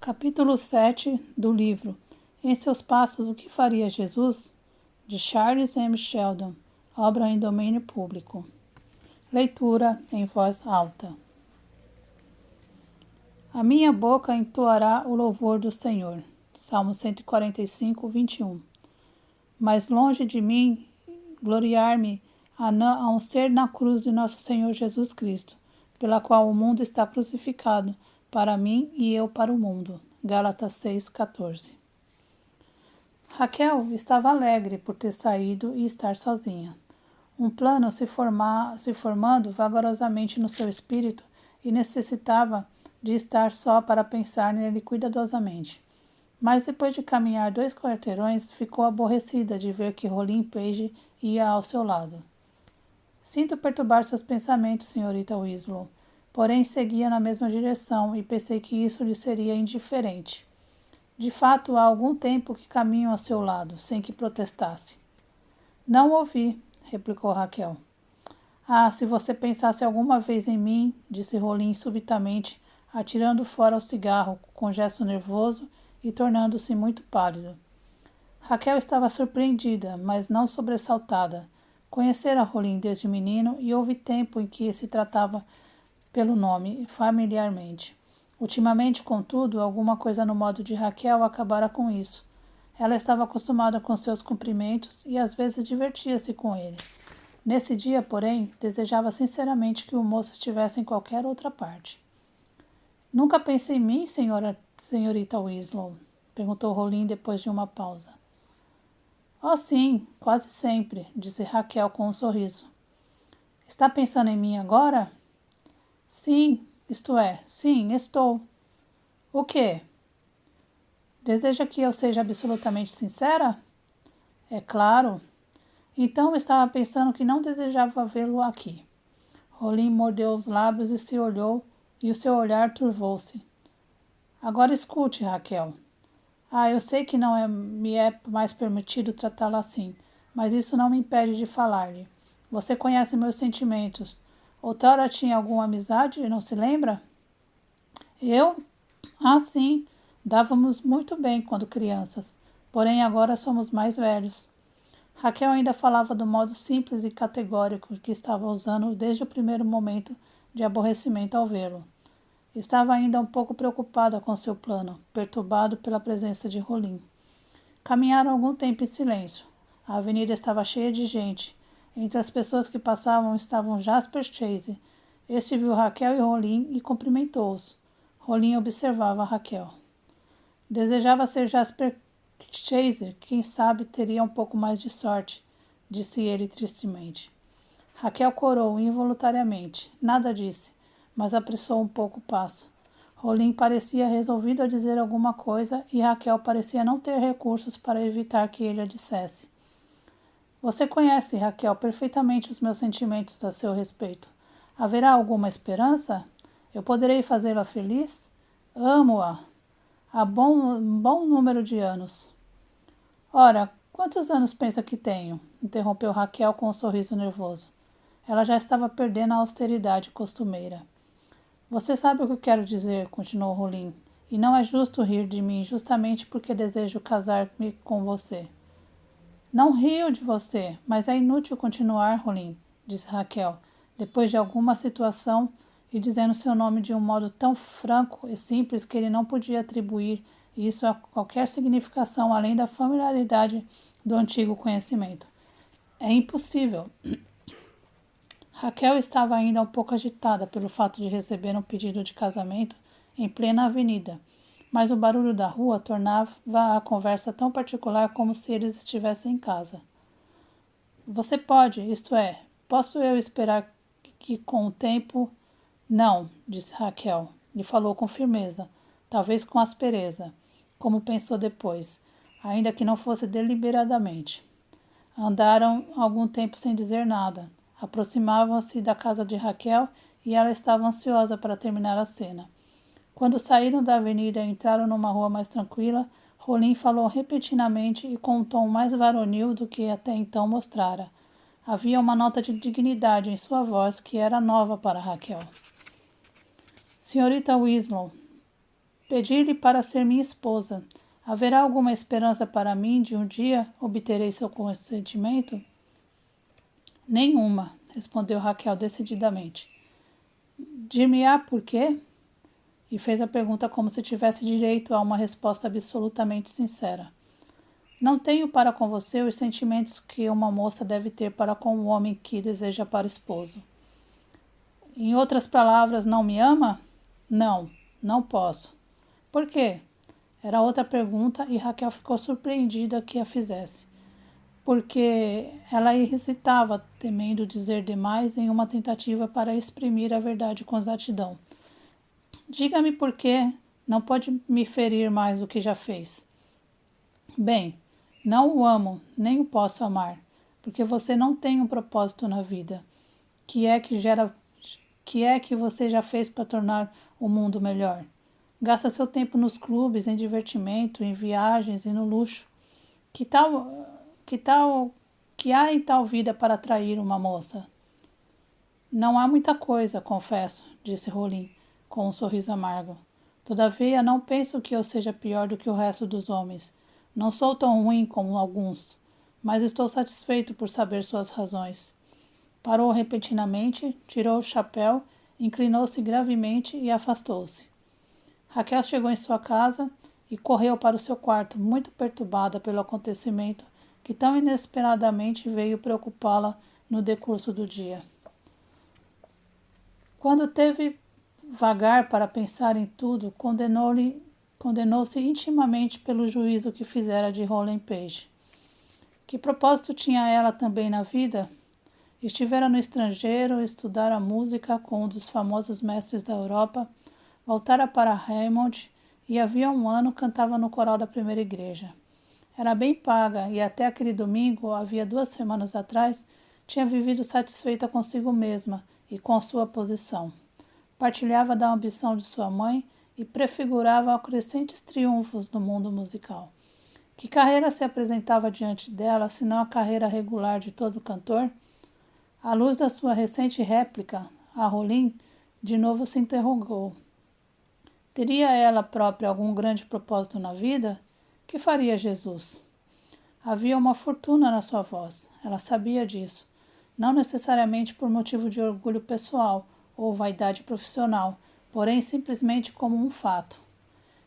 Capítulo 7 do livro Em Seus Passos, o que Faria Jesus? De Charles M. Sheldon, obra em domínio público. Leitura em voz alta. A minha boca entoará o louvor do Senhor. Salmo 145, 21. Mas longe de mim gloriar-me a não ser na cruz de nosso Senhor Jesus Cristo, pela qual o mundo está crucificado para mim e eu para o mundo. Gálatas 6,14. Raquel estava alegre por ter saído e estar sozinha. Um plano se formando vagarosamente no seu espírito e necessitava de estar só para pensar nele cuidadosamente. Mas depois de caminhar 2 quarteirões, ficou aborrecida de ver que Rolim Page ia ao seu lado. Sinto perturbar seus pensamentos, senhorita Winslow, porém seguia na mesma direção e pensei que isso lhe seria indiferente. De fato, há algum tempo que caminho ao seu lado, sem que protestasse. Não ouvi, replicou Raquel. Ah, se você pensasse alguma vez em mim, disse Rolim subitamente, atirando fora o cigarro com gesto nervoso e tornando-se muito pálido. Raquel estava surpreendida, mas não sobressaltada. Conhecera Rolim desde menino e houve tempo em que se tratava pelo nome, familiarmente. Ultimamente, contudo, alguma coisa no modo de Raquel acabara com isso. Ela estava acostumada com seus cumprimentos e às vezes divertia-se com ele. Nesse dia, porém, desejava sinceramente que o moço estivesse em qualquer outra parte. Nunca pense em mim, senhorita Winslow? Perguntou Rolim depois de uma pausa. Oh, sim, quase sempre, disse Raquel com um sorriso. Está pensando em mim agora? Sim, sim, estou. O quê? Deseja que eu seja absolutamente sincera? É claro. Então estava pensando que não desejava vê-lo aqui. Rolim mordeu os lábios e se olhou, e o seu olhar turvou-se. Agora escute, Raquel. Ah, eu sei que não me é mais permitido tratá-la assim, mas isso não me impede de falar-lhe. Você conhece meus sentimentos. Outrora tinha alguma amizade e não se lembra? Eu? Ah, sim. Dávamos muito bem quando crianças, porém agora somos mais velhos. Raquel ainda falava do modo simples e categórico que estava usando desde o primeiro momento de aborrecimento ao vê-lo. Estava ainda um pouco preocupada com seu plano, perturbado pela presença de Rolim. Caminharam algum tempo em silêncio. A avenida estava cheia de gente. Entre as pessoas que passavam estavam Jasper Chase. Este viu Raquel e Rolim e cumprimentou-os. Rolim observava Raquel. Desejava ser Jasper Chase, quem sabe teria um pouco mais de sorte, disse ele tristemente. Raquel corou involuntariamente. Nada disse, mas apressou um pouco o passo. Rolim parecia resolvido a dizer alguma coisa e Raquel parecia não ter recursos para evitar que ele a dissesse. Você conhece, Raquel, perfeitamente os meus sentimentos a seu respeito. Haverá alguma esperança? Eu poderei fazê-la feliz? Amo-a há bom número de anos. Ora, quantos anos pensa que tenho? Interrompeu Raquel com um sorriso nervoso. Ela já estava perdendo a austeridade costumeira. Você sabe o que quero dizer, continuou Rolim, e não é justo rir de mim justamente porque desejo casar-me com você. Não rio de você, mas é inútil continuar, Rolim, disse Raquel, depois de alguma situação e dizendo seu nome de um modo tão franco e simples que ele não podia atribuir isso a qualquer significação além da familiaridade do antigo conhecimento. É impossível. Raquel estava ainda um pouco agitada pelo fato de receber um pedido de casamento em plena avenida, mas o barulho da rua tornava a conversa tão particular como se eles estivessem em casa. Você pode, isto é, posso eu esperar que com o tempo... Não, disse Raquel, e falou com firmeza, talvez com aspereza, como pensou depois, ainda que não fosse deliberadamente. Andaram algum tempo sem dizer nada. Aproximavam-se da casa de Raquel e ela estava ansiosa para terminar a cena. Quando saíram da avenida e entraram numa rua mais tranquila, Rolim falou repentinamente e com um tom mais varonil do que até então mostrara. Havia uma nota de dignidade em sua voz que era nova para Raquel. Senhorita Winslow, Pedi-lhe para ser minha esposa. Haverá alguma esperança para mim de um dia obterei seu consentimento? Nenhuma, respondeu Raquel decididamente. Dir-me-á por quê? E fez a pergunta como se tivesse direito a uma resposta absolutamente sincera. Não tenho para com você os sentimentos que uma moça deve ter para com o homem que deseja para esposo. Em outras palavras, não me ama? Não, não posso. Por quê? Era outra pergunta e Raquel ficou surpreendida que a fizesse, porque ela hesitava, temendo dizer demais em uma tentativa para exprimir a verdade com exatidão. Diga-me por quê, não pode me ferir mais do que já fez. Bem, não o amo, nem o posso amar, porque você não tem um propósito na vida. Que é que você já fez para tornar o mundo melhor? Gasta seu tempo nos clubes, em divertimento, em viagens e no luxo. Que há em tal vida para atrair uma moça? Não há muita coisa, confesso, disse Rolim, com um sorriso amargo. Todavia, não penso que eu seja pior do que o resto dos homens. Não sou tão ruim como alguns, mas estou satisfeito por saber suas razões. Parou repentinamente, tirou o chapéu, inclinou-se gravemente e afastou-se. Raquel chegou em sua casa e correu para o seu quarto, muito perturbada pelo acontecimento que tão inesperadamente veio preocupá-la no decurso do dia. Quando teve vagar para pensar em tudo, condenou-se intimamente pelo juízo que fizera de Roland Page. Que propósito tinha ela também na vida? Estivera no estrangeiro, estudara música com um dos famosos mestres da Europa, voltara para Raymond e havia um ano cantava no coral da primeira igreja. Era bem paga e até aquele domingo, havia 2 semanas atrás, tinha vivido satisfeita consigo mesma e com sua posição. Partilhava da ambição de sua mãe e prefigurava crescentes triunfos no mundo musical. Que carreira se apresentava diante dela, senão a carreira regular de todo cantor? À luz da sua recente réplica a Rolim, de novo se interrogou. Teria ela própria algum grande propósito na vida? Que faria Jesus? Havia uma fortuna na sua voz, ela sabia disso, não necessariamente por motivo de orgulho pessoal ou vaidade profissional, porém simplesmente como um fato.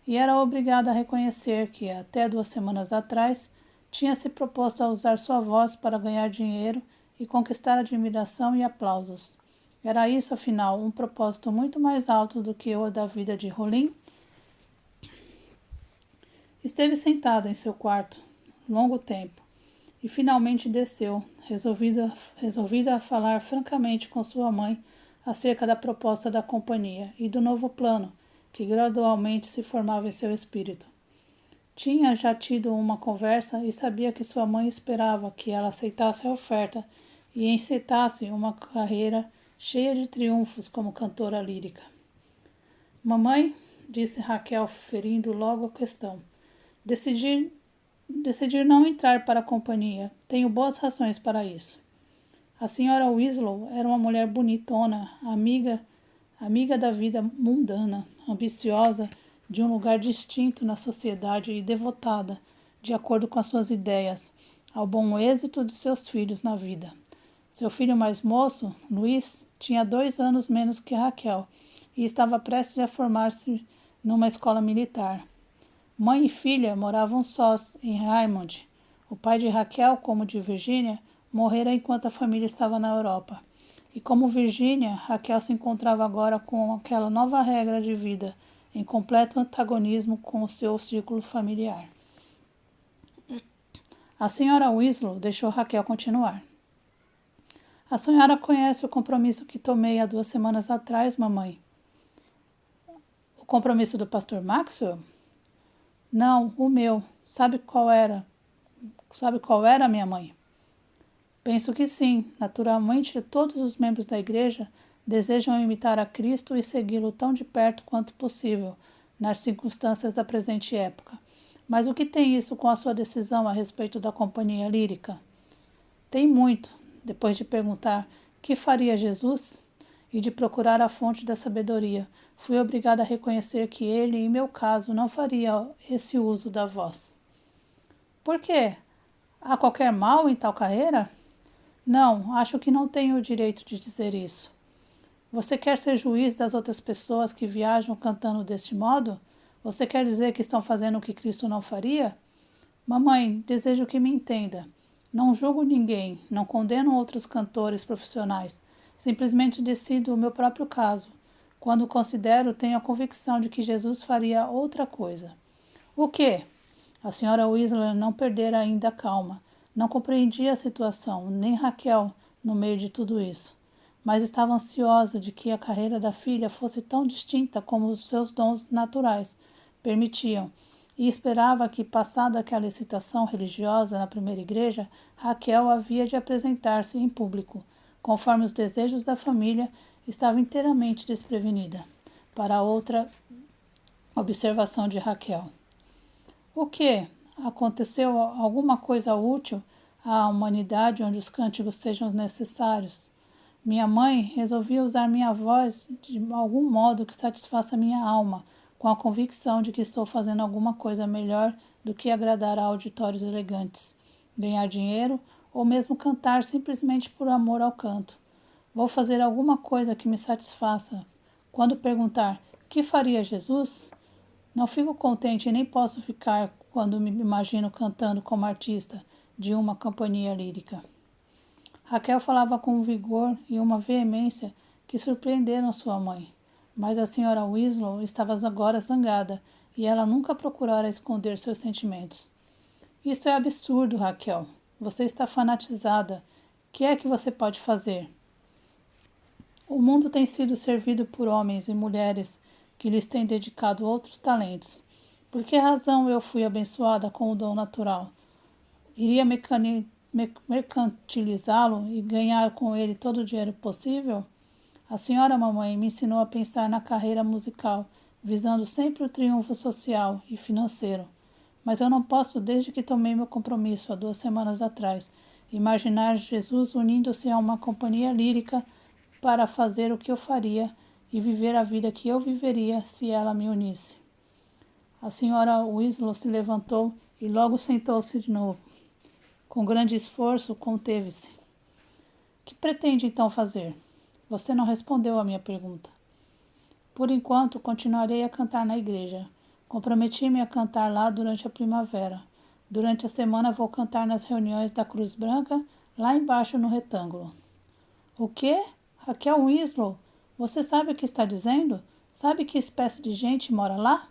E era obrigada a reconhecer que, até 2 semanas atrás, tinha se proposto a usar sua voz para ganhar dinheiro e conquistar admiração e aplausos. Era isso, afinal, um propósito muito mais alto do que o da vida de Rolim? Esteve sentada em seu quarto, longo tempo, e finalmente desceu, resolvida a falar francamente com sua mãe acerca da proposta da companhia e do novo plano que gradualmente se formava em seu espírito. Tinha já tido uma conversa e sabia que sua mãe esperava que ela aceitasse a oferta e encetasse uma carreira cheia de triunfos como cantora lírica. Mamãe, disse Raquel, ferindo logo a questão, decidi não entrar para a companhia. Tenho boas razões para isso. A senhora Winslow era uma mulher bonitona, amiga da vida mundana, ambiciosa de um lugar distinto na sociedade e devotada, de acordo com as suas ideias, ao bom êxito de seus filhos na vida. Seu filho mais moço, Luís, tinha 2 anos menos que Raquel e estava prestes a formar-se numa escola militar. Mãe e filha moravam sós em Raymond. O pai de Raquel, como de Virgínia, morrera enquanto a família estava na Europa. E como Virgínia, Raquel se encontrava agora com aquela nova regra de vida, em completo antagonismo com o seu círculo familiar. A senhora Winslow deixou Raquel continuar. A senhora conhece o compromisso que tomei há 2 semanas atrás, mamãe? O compromisso do pastor Maxwell? Não, o meu. Sabe qual era, minha mãe? Penso que sim. Naturalmente, todos os membros da igreja desejam imitar a Cristo e segui-lo tão de perto quanto possível, nas circunstâncias da presente época. Mas o que tem isso com a sua decisão a respeito da companhia lírica? Tem muito. Depois de perguntar que faria Jesus, e de procurar a fonte da sabedoria, fui obrigada a reconhecer que ele, em meu caso, não faria esse uso da voz. Por quê? Há qualquer mal em tal carreira? Não, acho que não tenho o direito de dizer isso. Você quer ser juiz das outras pessoas que viajam cantando deste modo? Você quer dizer que estão fazendo o que Cristo não faria? Mamãe, desejo que me entenda. Não julgo ninguém, não condeno outros cantores profissionais. Simplesmente decido o meu próprio caso. Quando considero, tenho a convicção de que Jesus faria outra coisa. O quê? A senhora Weasley não perdera ainda a calma. Não compreendia a situação, nem Raquel, no meio de tudo isso. Mas estava ansiosa de que a carreira da filha fosse tão distinta como os seus dons naturais permitiam, e esperava que, passada aquela excitação religiosa na primeira igreja, Raquel havia de apresentar-se em público, conforme os desejos da família, estava inteiramente desprevenida para outra observação de Raquel. O que? Aconteceu alguma coisa útil à humanidade onde os cânticos sejam necessários? Minha mãe resolvia usar minha voz de algum modo que satisfaça minha alma, com a convicção de que estou fazendo alguma coisa melhor do que agradar a auditórios elegantes, ganhar dinheiro ou mesmo cantar simplesmente por amor ao canto. Vou fazer alguma coisa que me satisfaça. Quando perguntar, que faria Jesus? Não fico contente e nem posso ficar quando me imagino cantando como artista de uma companhia lírica. Raquel falava com um vigor e uma veemência que surpreenderam sua mãe. Mas a senhora Winslow estava agora zangada e ela nunca procurara esconder seus sentimentos. Isso é absurdo, Raquel. Você está fanatizada. O que é que você pode fazer? O mundo tem sido servido por homens e mulheres que lhes têm dedicado outros talentos. Por que razão eu fui abençoada com o dom natural? Iria mercantilizá-lo e ganhar com ele todo o dinheiro possível? A senhora mamãe me ensinou a pensar na carreira musical, visando sempre o triunfo social e financeiro. Mas eu não posso, desde que tomei meu compromisso há 2 semanas atrás, imaginar Jesus unindo-se a uma companhia lírica para fazer o que eu faria e viver a vida que eu viveria se ela me unisse. A senhora Winslow se levantou e logo sentou-se de novo. Com grande esforço, conteve-se. Que pretende então fazer? Você não respondeu à minha pergunta. Por enquanto, continuarei a cantar na igreja. Comprometi-me a cantar lá durante a primavera. Durante a semana vou cantar nas reuniões da Cruz Branca, lá embaixo no retângulo. O quê? Raquel Winslow, você sabe o que está dizendo? Sabe que espécie de gente mora lá?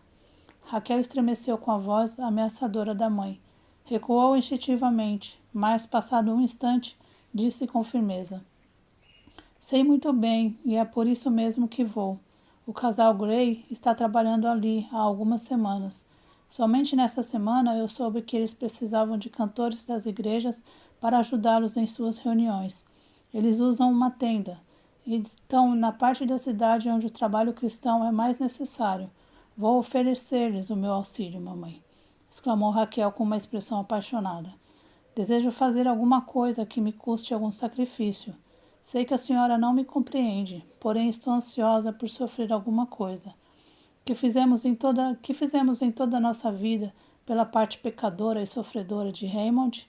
Raquel estremeceu com a voz ameaçadora da mãe. Recuou instintivamente, mas, passado um instante, disse com firmeza. Sei muito bem, e é por isso mesmo que vou. O casal Gray está trabalhando ali há algumas semanas. Somente nessa semana eu soube que eles precisavam de cantores das igrejas para ajudá-los em suas reuniões. Eles usam uma tenda e estão na parte da cidade onde o trabalho cristão é mais necessário. Vou oferecer-lhes o meu auxílio, mamãe, exclamou Raquel com uma expressão apaixonada. Desejo fazer alguma coisa que me custe algum sacrifício. Sei que a senhora não me compreende, porém estou ansiosa por sofrer alguma coisa. Que fizemos em toda a nossa vida pela parte pecadora e sofredora de Raymond?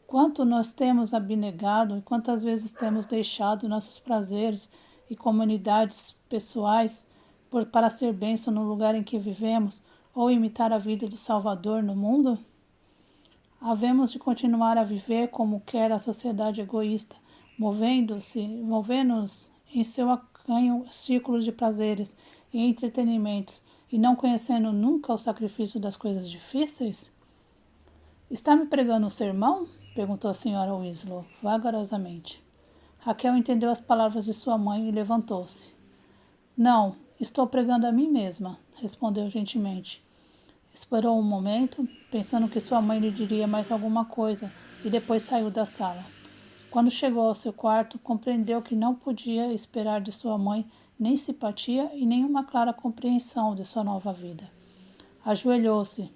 Quanto nós temos abnegado e quantas vezes temos deixado nossos prazeres e comunidades pessoais para ser bênção no lugar em que vivemos ou imitar a vida do Salvador no mundo? Havemos de continuar a viver como quer a sociedade egoísta, movendo-nos em seu acanho círculos de prazeres e entretenimentos, e não conhecendo nunca o sacrifício das coisas difíceis? Está me pregando um sermão? Perguntou a senhora Winslow, vagarosamente. Raquel entendeu as palavras de sua mãe e levantou-se. Não, estou pregando a mim mesma, respondeu gentilmente. Esperou um momento, pensando que sua mãe lhe diria mais alguma coisa, e depois saiu da sala. Quando chegou ao seu quarto, compreendeu que não podia esperar de sua mãe nem simpatia e nem uma clara compreensão de sua nova vida. Ajoelhou-se.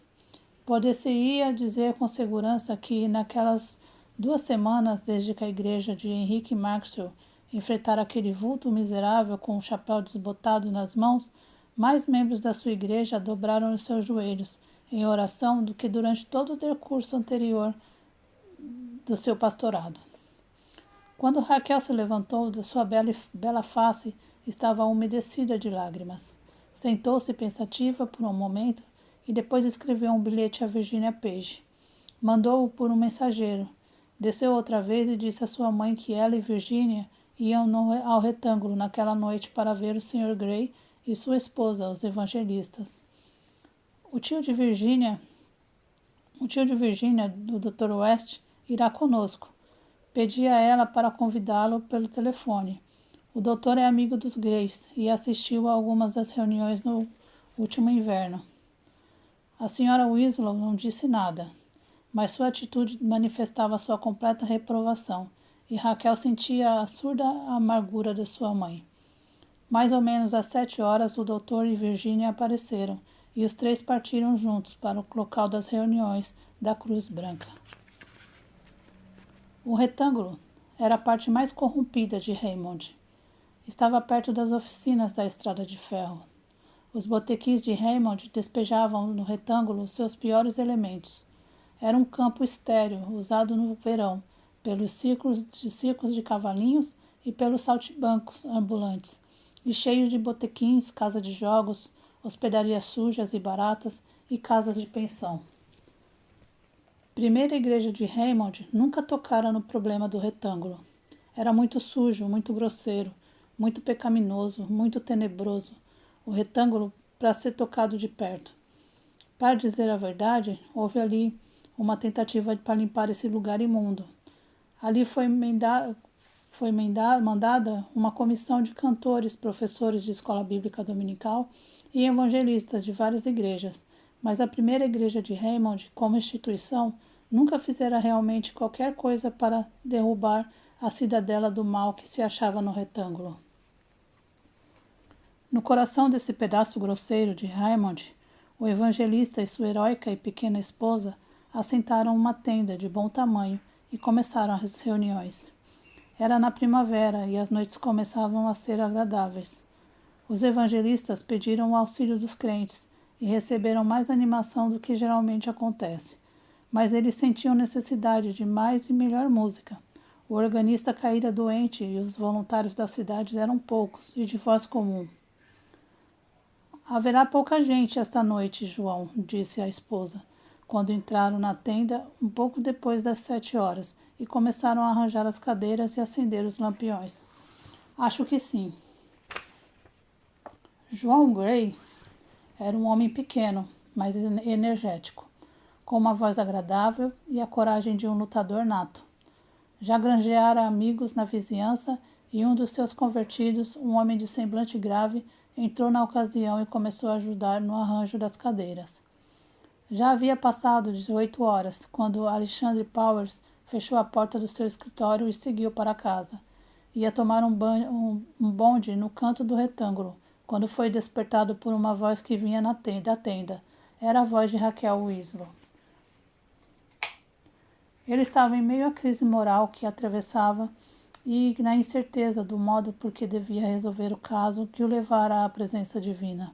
Poder-se-ia dizer com segurança que, naquelas 2 semanas desde que a igreja de Henrique Maxwell enfrentar aquele vulto miserável com o chapéu desbotado nas mãos, mais membros da sua igreja dobraram os seus joelhos em oração do que durante todo o decurso anterior do seu pastorado. Quando Raquel se levantou, de sua bela face estava umedecida de lágrimas. Sentou-se pensativa por um momento e depois escreveu um bilhete a Virginia Page. Mandou-o por um mensageiro. Desceu outra vez e disse à sua mãe que ela e Virginia iam ao retângulo naquela noite para ver o Sr. Gray e sua esposa, os evangelistas. O tio de Virginia, do Dr. West, irá conosco. Pedi a ela para convidá-lo pelo telefone. O doutor é amigo dos Grays e assistiu a algumas das reuniões no último inverno. A senhora Winslow não disse nada, mas sua atitude manifestava sua completa reprovação, e Raquel sentia a surda amargura de sua mãe. Mais ou menos às 7 horas, o doutor e Virginia apareceram, e os três partiram juntos para o local das reuniões da Cruz Branca. O retângulo era a parte mais corrompida de Raymond. Estava perto das oficinas da estrada de ferro. Os botequins de Raymond despejavam no retângulo seus piores elementos. Era um campo estéril, usado no verão, pelos circos de cavalinhos e pelos saltimbancos ambulantes, e cheio de botequins, casas de jogos, hospedarias sujas e baratas e casas de pensão. Primeira igreja de Raymond nunca tocara no problema do retângulo. Era muito sujo, muito grosseiro, muito pecaminoso, muito tenebroso, o retângulo para ser tocado de perto. Para dizer a verdade, houve ali uma tentativa para limpar esse lugar imundo. Ali foi mandada uma comissão de cantores, professores de escola bíblica dominical e evangelistas de várias igrejas, mas a primeira igreja de Raymond, como instituição, nunca fizera realmente qualquer coisa para derrubar a cidadela do mal que se achava no retângulo. No coração desse pedaço grosseiro de Raymond, o evangelista e sua heróica e pequena esposa assentaram uma tenda de bom tamanho e começaram as reuniões. Era na primavera e as noites começavam a ser agradáveis. Os evangelistas pediram o auxílio dos crentes e receberam mais animação do que geralmente acontece, mas eles sentiam necessidade de mais e melhor música. O organista caíra doente e os voluntários da cidade eram poucos e de voz comum. Haverá pouca gente esta noite, João, disse a esposa, quando entraram na tenda um pouco depois das 7 horas e começaram a arranjar as cadeiras e acender os lampiões. Acho que sim. João Gray era um homem pequeno, mas energético, com uma voz agradável e a coragem de um lutador nato. Já granjeara amigos na vizinhança e um dos seus convertidos, um homem de semblante grave, entrou na ocasião e começou a ajudar no arranjo das cadeiras. Já havia passado 18 horas, quando Alexandre Powers fechou a porta do seu escritório e seguiu para casa. Ia tomar um bonde no canto do retângulo, quando foi despertado por uma voz que vinha da tenda. Era a voz de Raquel Winslow. Ele estava em meio à crise moral que atravessava e na incerteza do modo por que devia resolver o caso que o levara à presença divina.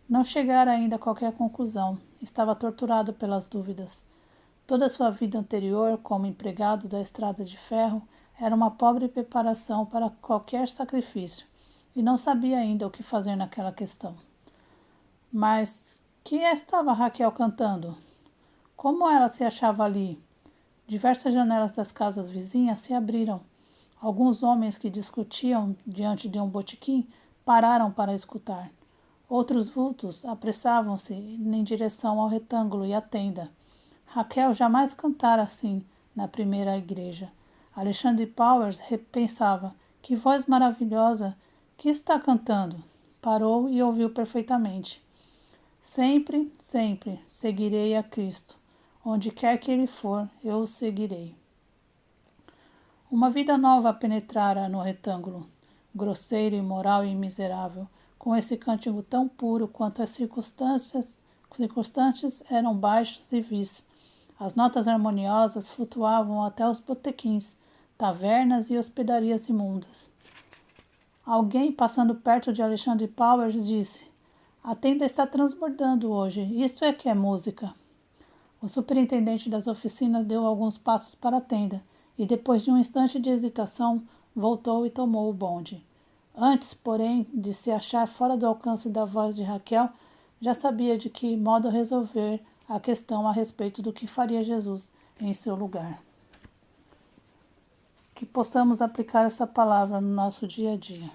Não chegara ainda a qualquer conclusão, estava torturado pelas dúvidas. Toda a sua vida anterior, como empregado da estrada de ferro, era uma pobre preparação para qualquer sacrifício, e não sabia ainda o que fazer naquela questão. Mas que estava Raquel cantando? Como ela se achava ali? Diversas janelas das casas vizinhas se abriram. Alguns homens que discutiam diante de um botequim pararam para escutar. Outros vultos apressavam-se em direção ao retângulo e à tenda. Raquel jamais cantara assim na primeira igreja. Alexandre Powers repensava: que voz maravilhosa! Que está cantando? Parou e ouviu perfeitamente. Sempre, sempre seguirei a Cristo. Onde quer que ele for, eu o seguirei. Uma vida nova penetrara no retângulo, grosseiro, imoral e miserável, com esse cântico tão puro quanto as circunstâncias eram baixos e vis. As notas harmoniosas flutuavam até os botequins, tavernas e hospedarias imundas. Alguém, passando perto de Alexandre Powers, disse: "A tenda está transbordando hoje. Isso é que é música." O superintendente das oficinas deu alguns passos para a tenda e, depois de um instante de hesitação, voltou e tomou o bonde. Antes, porém, de se achar fora do alcance da voz de Raquel, já sabia de que modo resolver a questão a respeito do que faria Jesus em seu lugar. Que possamos aplicar essa palavra no nosso dia a dia.